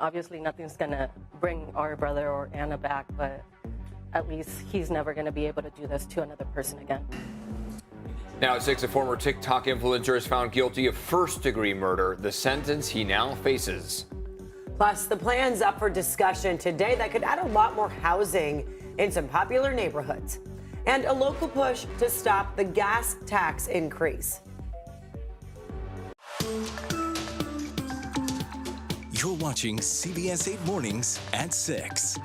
Obviously, nothing's going to bring our brother or Anna back, but at least he's never going to be able to do this to another person again. Now at 6, a former TikTok influencer is found guilty of first-degree murder. The sentence he now faces. Plus, the plan's up for discussion today that could add a lot more housing in some popular neighborhoods. And a local push to stop the gas tax increase. You're watching CBS 8 Mornings at 6.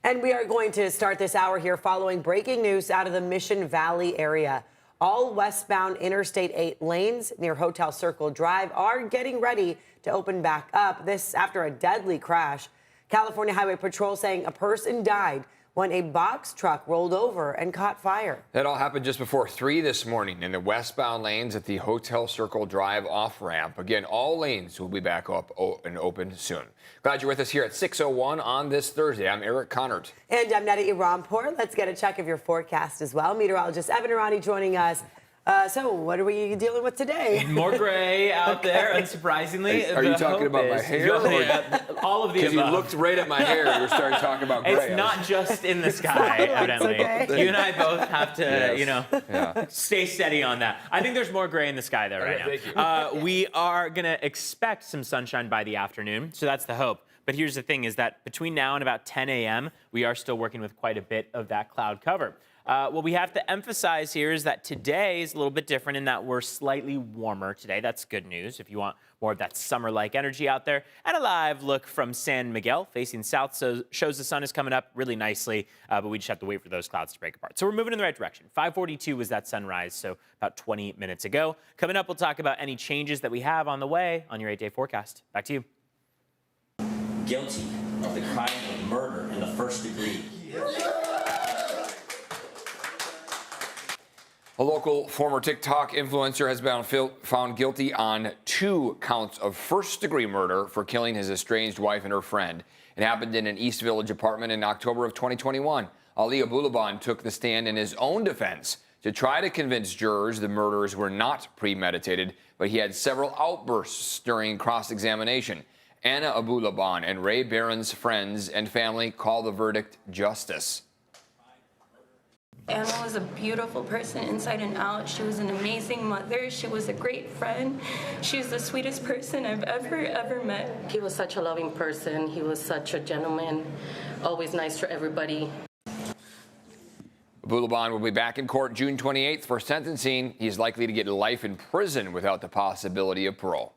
And we are going to start this hour here following breaking news out of the Mission Valley area. All westbound Interstate 8 lanes near Hotel Circle Drive are getting ready to open back up. This after a deadly crash. California Highway Patrol saying a person died when a box truck rolled over and caught fire. That all happened just before 3 this morning in the westbound lanes at the Hotel Circle Drive off-ramp. Again, all lanes will be back up and open soon. Glad you're with us here at 6:01 on this Thursday. I'm Eric Connert. And I'm Neda Irampour. Let's get a check of your forecast as well. Meteorologist Evan Irani joining us. So what are we dealing with today? More gray out there, unsurprisingly. Are you talking about my hair? All of the above. Because you looked right at my hair, you started talking about gray. It's not just in the sky, evidently. Okay. You and I both have to, stay steady on that. I think there's more gray in the sky, though, right now. Thank you. We are going to expect some sunshine by the afternoon, so that's the hope. But here's the thing, is that between now and about 10 a.m., we are still working with quite a bit of that cloud cover. What we have to emphasize here is that today is a little bit different in that we're slightly warmer today. That's good news if you want more of that summer-like energy out there. And a live look from San Miguel facing south shows the sun is coming up really nicely, but we just have to wait for those clouds to break apart. So we're moving in the right direction. 5:42 was that sunrise, so about 20 minutes ago. Coming up, we'll talk about any changes that we have on the way on your 8-day forecast. Back to you. Guilty of the crime of murder in the first degree. A local former TikTok influencer has been found guilty on 2 counts of first-degree murder for killing his estranged wife and her friend. It happened in an East Village apartment in October of 2021. Ali Abulaban took the stand in his own defense to try to convince jurors the murders were not premeditated, but he had several outbursts during cross-examination. Anna Abulaban and Ray Barron's friends and family call the verdict justice. Anna was a beautiful person inside and out. She was an amazing mother. She was a great friend. She was the sweetest person I've ever met. He was such a loving person. He was such a gentleman, always nice to everybody. Abulaban will be back in court June 28th for sentencing. He's likely to get life in prison without the possibility of parole.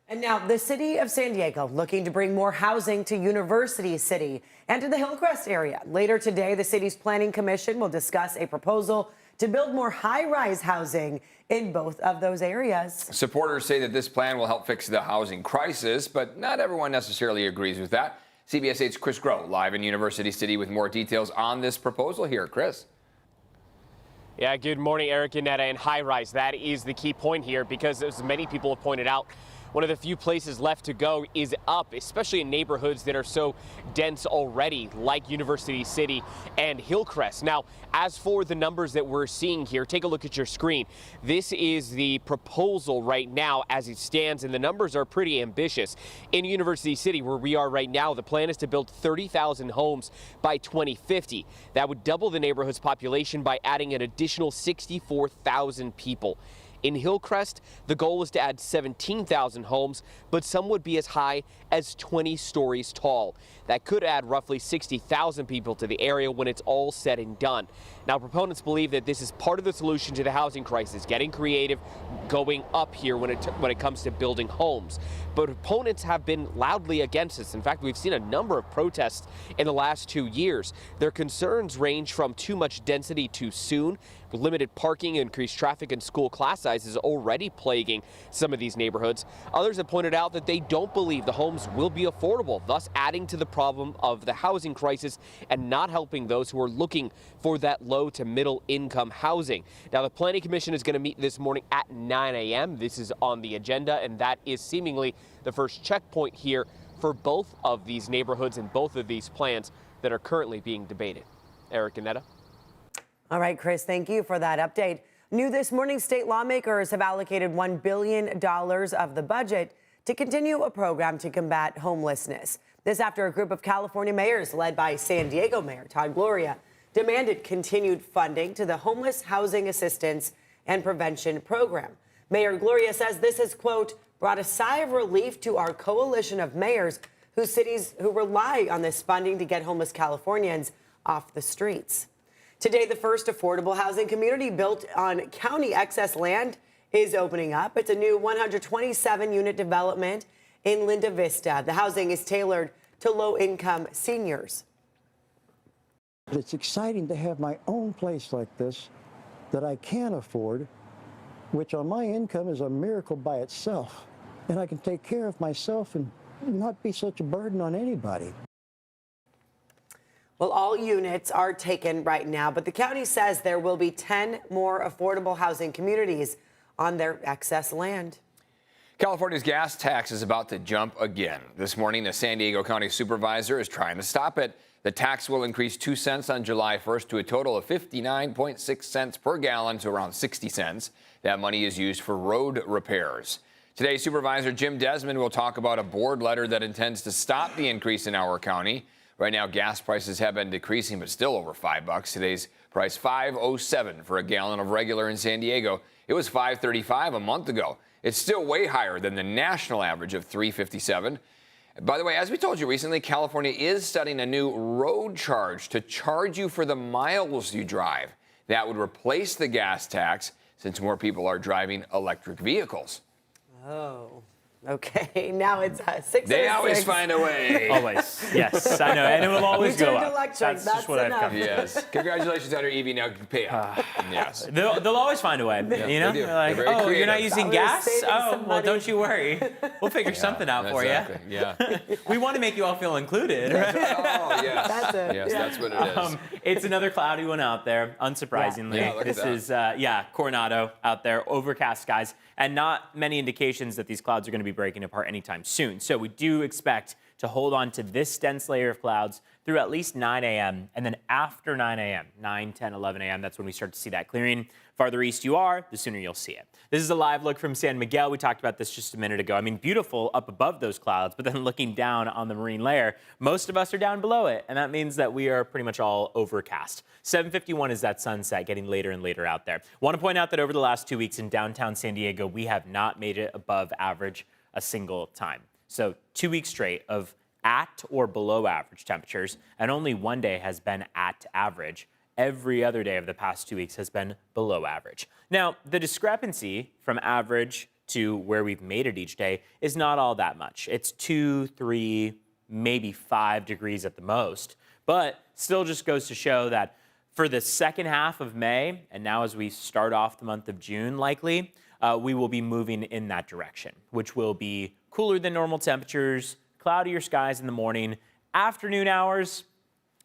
And now the city of San Diego looking to bring more housing to University City and to the Hillcrest area. Later today, the city's planning commission will discuss a proposal to build more high-rise housing in both of those areas. Supporters say that this plan will help fix the housing crisis, but not everyone necessarily agrees with that. CBS 8's Chris Groh live in University City with more details on this proposal here. Chris. Yeah, good morning, Eric and Neda. And high-rise, that is the key point here because, as many people have pointed out, one of the few places left to go is up, especially in neighborhoods that are so dense already, like University City and Hillcrest. Now, as for the numbers that we're seeing here, take a look at your screen. This is the proposal right now as it stands, and the numbers are pretty ambitious. In University City, where we are right now, the plan is to build 30,000 homes by 2050. That would double the neighborhood's population by adding an additional 64,000 people. In Hillcrest, the goal is to add 17,000 homes, but some would be as high as 20 stories tall. That could add roughly 60,000 people to the area when it's all said and done. Now, proponents believe that this is part of the solution to the housing crisis, getting creative, going up here when it comes to building homes. But opponents have been loudly against this. In fact, we've seen a number of protests in the last 2 years. Their concerns range from too much density too soon, limited parking, increased traffic, and school class sizes already plaguing some of these neighborhoods. Others have pointed out that they don't believe the homes will be affordable, thus adding to the problem of the housing crisis and not helping those who are looking for that low to middle income housing. Now, the Planning Commission is going to meet this morning at 9 a.m. This is on the agenda, and that is seemingly the first checkpoint here for both of these neighborhoods and both of these plans that are currently being debated. Eric and Neda. All right, Chris, thank you for that update. New this morning, state lawmakers have allocated $1 billion of the budget to continue a program to combat homelessness. This after a group of California mayors led by San Diego Mayor Todd Gloria demanded continued funding to the Homeless Housing Assistance and Prevention Program. Mayor Gloria says this has, quote, brought a sigh of relief to our coalition of mayors whose cities who rely on this funding to get homeless Californians off the streets. Today, the first affordable housing community built on county excess land is opening up. It's a new 127-unit development in Linda Vista. The housing is tailored to low-income seniors. It's exciting to have my own place like this that I can afford, which on my income is a miracle by itself. And I can take care of myself and not be such a burden on anybody. Well, all units are taken right now, but the county says there will be 10 more affordable housing communities on their excess land. California's gas tax is about to jump again. This morning, the San Diego County supervisor is trying to stop it. The tax will increase 2 cents on July 1st to a total of 59.6 cents per gallon to around 60 cents. That money is used for road repairs. Today, Supervisor Jim Desmond will talk about a board letter that intends to stop the increase in our county. Right now, gas prices have been decreasing, but still over $5. Today's price, $5.07 for a gallon of regular in San Diego. It was $5.35 a month ago. It's still way higher than the national average of $3.57. By the way, as we told you recently, California is studying a new road charge to charge you for the miles you drive. That would replace the gas tax since more people are driving electric vehicles. Oh, okay. Now it's 6:06. They always find a way. Always. Yes, I know. And it will always go up. Electric. That's just what enough. I've come to. Yes. Congratulations on your EV. Now you can pay up. Yes. They'll always find a way. You know? they do. They're like, They're very oh, you're not creative. using We're gas? saving Oh, some well, money. don't you worry. We'll figure something out for Exactly. you. Yeah. We want to make you all feel included. Right? Oh, yes. That's it. Yes, Yeah. that's what it is. It's another cloudy one out there, unsurprisingly. Yeah, look at This that. is, Coronado out there, overcast skies, and not many indications that these clouds are going to be breaking apart anytime soon. So we do expect to hold on to this dense layer of clouds through at least 9 a.m. And then after 9 a.m., 9, 10, 11 a.m., that's when we start to see that clearing. Farther east you are, the sooner you'll see it. This is a live look from San Miguel. We talked about this just a minute ago. I mean, beautiful up above those clouds, but then looking down on the marine layer, most of us are down below it, and that means that we are pretty much all overcast. 7:51 is that sunset, getting later and later out there. Want to point out that over the last 2 weeks in downtown San Diego, we have not made it above average a single time. So 2 weeks straight of at or below average temperatures, and only one day has been at average. Every other day of the past 2 weeks has been below average. Now, the discrepancy from average to where we've made it each day is not all that much. It's 2, 3, maybe 5 degrees at the most, but still just goes to show that for the second half of May, and now as we start off the month of June likely, we will be moving in that direction, which will be cooler than normal temperatures, cloudier skies in the morning, afternoon hours,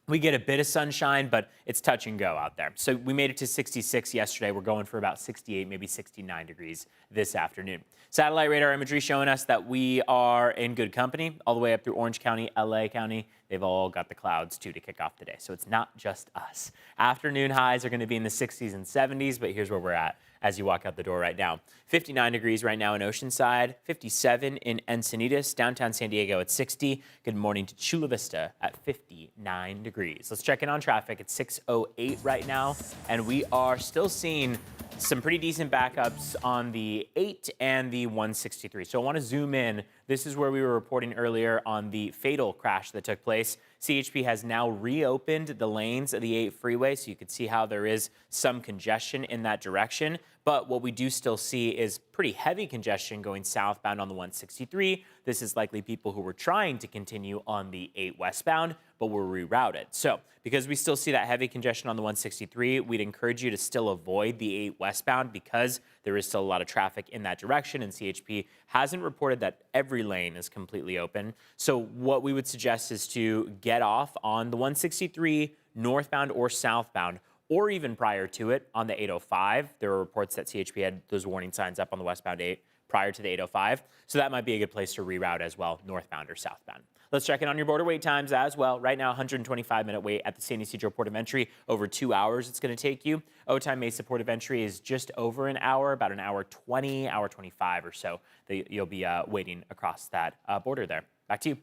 we get a bit of sunshine, but it's touch and go out there. So we made it to 66 yesterday. We're going for about 68, maybe 69 degrees this afternoon. Satellite radar imagery showing us that we are in good company all the way up through Orange County, LA County. They've all got the clouds too to kick off the day. So it's not just us. Afternoon highs are going to be in the 60s and 70s, but here's where we're at as you walk out the door right now. 59 degrees right now in Oceanside, 57 in Encinitas, downtown San Diego at 60. Good morning to Chula Vista at 59 degrees. Let's check in on traffic. It's 6:08 right now, and we are still seeing some pretty decent backups on the 8 and the 163. So I want to zoom in. This is where we were reporting earlier on the fatal crash that took place. CHP has now reopened the lanes of the 8 freeway, so you can see how there is some congestion in that direction. But what we do still see is pretty heavy congestion going southbound on the 163. This is likely people who were trying to continue on the 8 westbound, but were rerouted. So because we still see that heavy congestion on the 163, we'd encourage you to still avoid the 8 westbound because there is still a lot of traffic in that direction, and CHP hasn't reported that every lane is completely open. So what we would suggest is to get off on the 163 northbound or southbound, or even prior to it on the 805. There were reports that CHP had those warning signs up on the westbound 8 prior to the 805. So that might be a good place to reroute as well, northbound or southbound. Let's check in on your border wait times as well. Right now, 125-minute wait at the San Ysidro Port of Entry. Over 2 hours it's going to take you. Otay Mesa Port of Entry is just over an hour, about an hour 20, hour 25 or so. You'll be waiting across that border there. Back to you.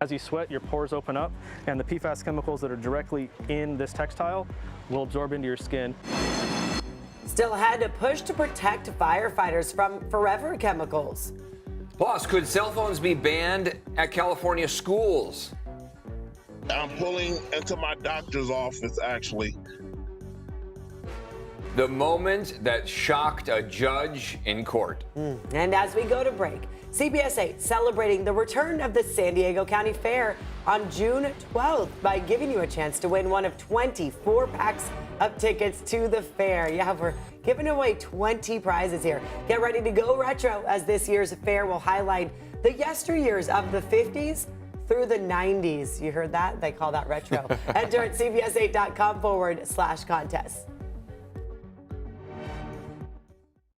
As you sweat, your pores open up, and the PFAS chemicals that are directly in this textile will absorb into your skin. Still had to push to protect firefighters from forever chemicals. Plus, could cell phones be banned at California schools? I'm pulling into my doctor's office, actually. The moment that shocked a judge in court. And as we go to break, CBS 8 celebrating the return of the San Diego County Fair on June 12th by giving you a chance to win one of 24 packs of tickets to the fair. Yeah, we're giving away 20 prizes here. Get ready to go retro, as this year's fair will highlight the yesteryears of the 50s through the 90s. You heard that? They call that retro. Enter at cbs8.com/contest.